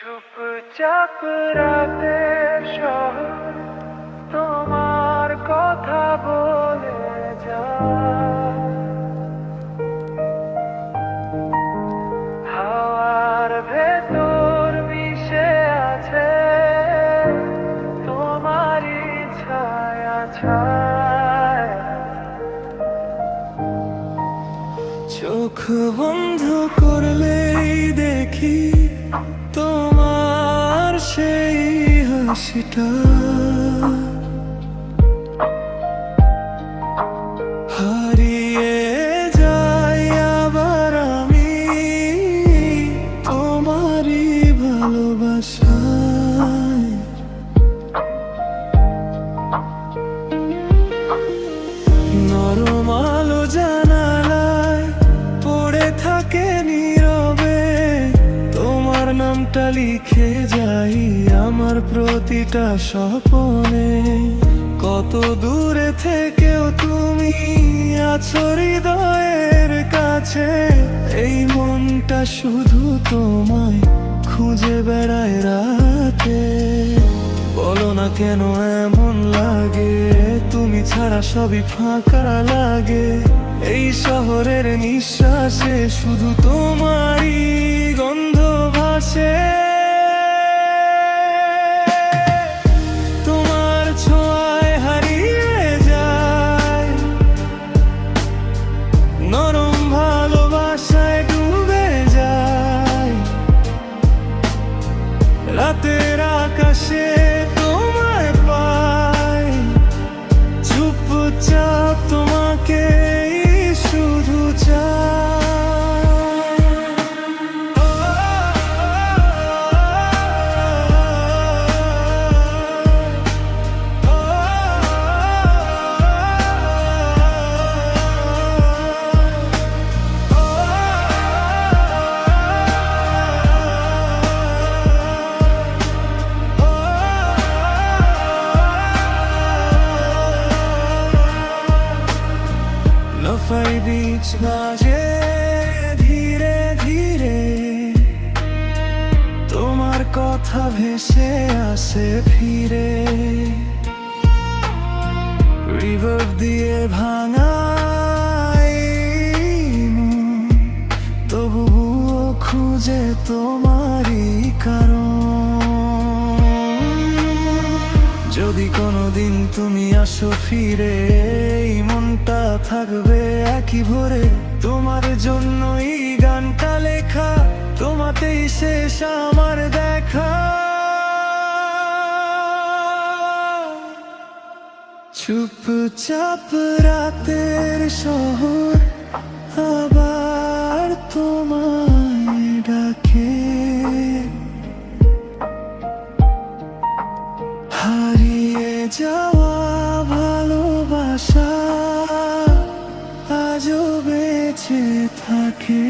চুপচাপ রাতের শহর তোমার কথা বলে যায়, হাওয়ার ভেতর মিশে আছে তোমারই ছায়া ছায়া। চোখ বন্ধ করলেই দেখি তোমার সেই হাসিটা, হারিয়ে যাই আবার আমি তোমারই ভালোবাসায়। নরম আলো জানালায় পড়ে থাকে নীরবে, তোমার নামটা লিখে যাই আমার প্রতিটা স্বপ্নে। কত দূরে থেকেও তুমি আছো হৃদয়ের কাছে, এই মনটা শুধু তোমায় খুঁজে বেড়ায় রাতে। বলো না কেন এমন লাগে, তুমি ছাড়া সবই ফাঁকা লাগে। এই শহরের নিঃশ্বাসে শুধু তোমারই গন্ধ ভাসে, তোমার ছোঁয়ায় হারিয়ে যায়, নরম ভালোবাসায় ডুবে যায়। রাতের আকাশে তোমায় পাই, চুপচাপ তোমাকে শুধু চাই। লোফাই বিচ বাজে ধীরে ধীরে, তোমার কথা ভেসে আসে ফিরে। রিভার দিয়ে ভাঙাই তবুও খুঁজে তোমারই কারণ। যদি কোনোদিন তুমি আসো ফিরে, এই মনটা থাকবে একই ভরে। তোমার জন্যই গানটা লেখা, তোমাতেই শেষ আমার দেখা। চুপচাপ রাতের শহর আবার তোমায় ডাকে, হারিয়ে যাওয়া ভালোবাসা আজও বেঁচে থাকে।